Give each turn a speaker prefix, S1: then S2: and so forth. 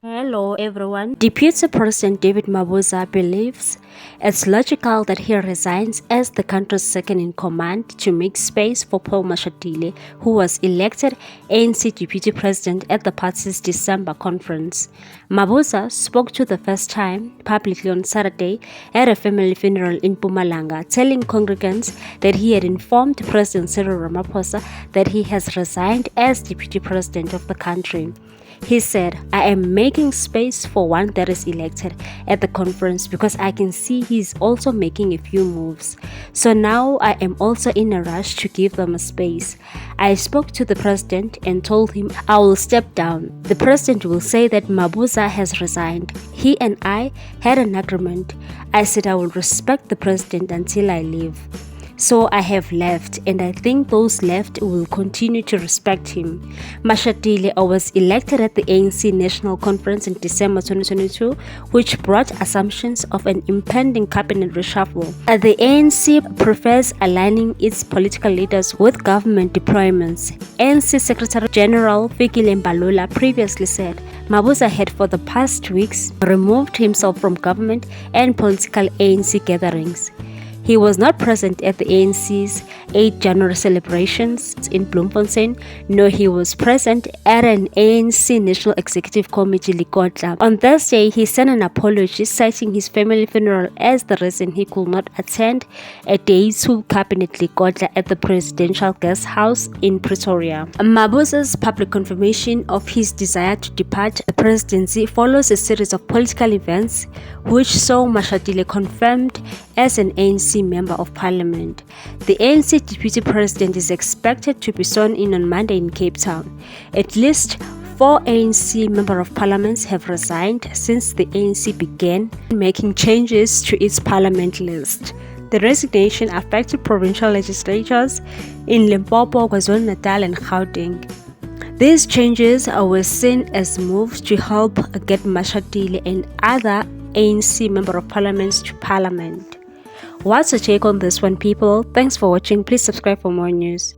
S1: Hello everyone. Deputy President David Mabuza believes it's logical that he resigns as the country's second in command to make space for Paul Mashatile, who was elected ANC Deputy President at the party's December conference. Mabuza spoke to the first time publicly on Saturday at a family funeral in Mpumalanga, telling congregants that he had informed President Cyril Ramaphosa that he has resigned as Deputy President of the country. He said, "I am making space for one that is elected at the conference because I can see he's also making a few moves. So now I am also in a rush to give them a space. I spoke to the president and told him I will step down. The president will say that Mabuza has resigned. He and I had an agreement. I said I will respect the president until I leave. So I have left, and I think those left will continue to respect him." Mashatile was elected at the ANC National Conference in December 2022, which brought assumptions of an impending cabinet reshuffle. The ANC prefers aligning its political leaders with government deployments. ANC Secretary General Fikile Mbalula previously said Mabuza had for the past weeks removed himself from government and political ANC gatherings. He was not present at the ANC's 8 January celebrations in Bloemfontein, nor he was present at an ANC National Executive Committee Likotla. On Thursday, he sent an apology citing his family funeral as the reason he could not attend a day 2 cabinet Likotla at the presidential guest house in Pretoria. Mabuza's public confirmation of his desire to depart the presidency follows a series of political events which saw Mashatile confirmed as an ANC Member of Parliament. The ANC Deputy President is expected to be sworn in on Monday in Cape Town. At least 4 ANC Member of Parliaments have resigned since the ANC began making changes to its parliament list. The resignation affected provincial legislatures in Limpopo, KwaZulu-Natal and Gauteng. These changes were seen as moves to help get Mashatile and other ANC Member of Parliaments to Parliament. What's your take on this one, people? Thanks for watching. Please subscribe for more news.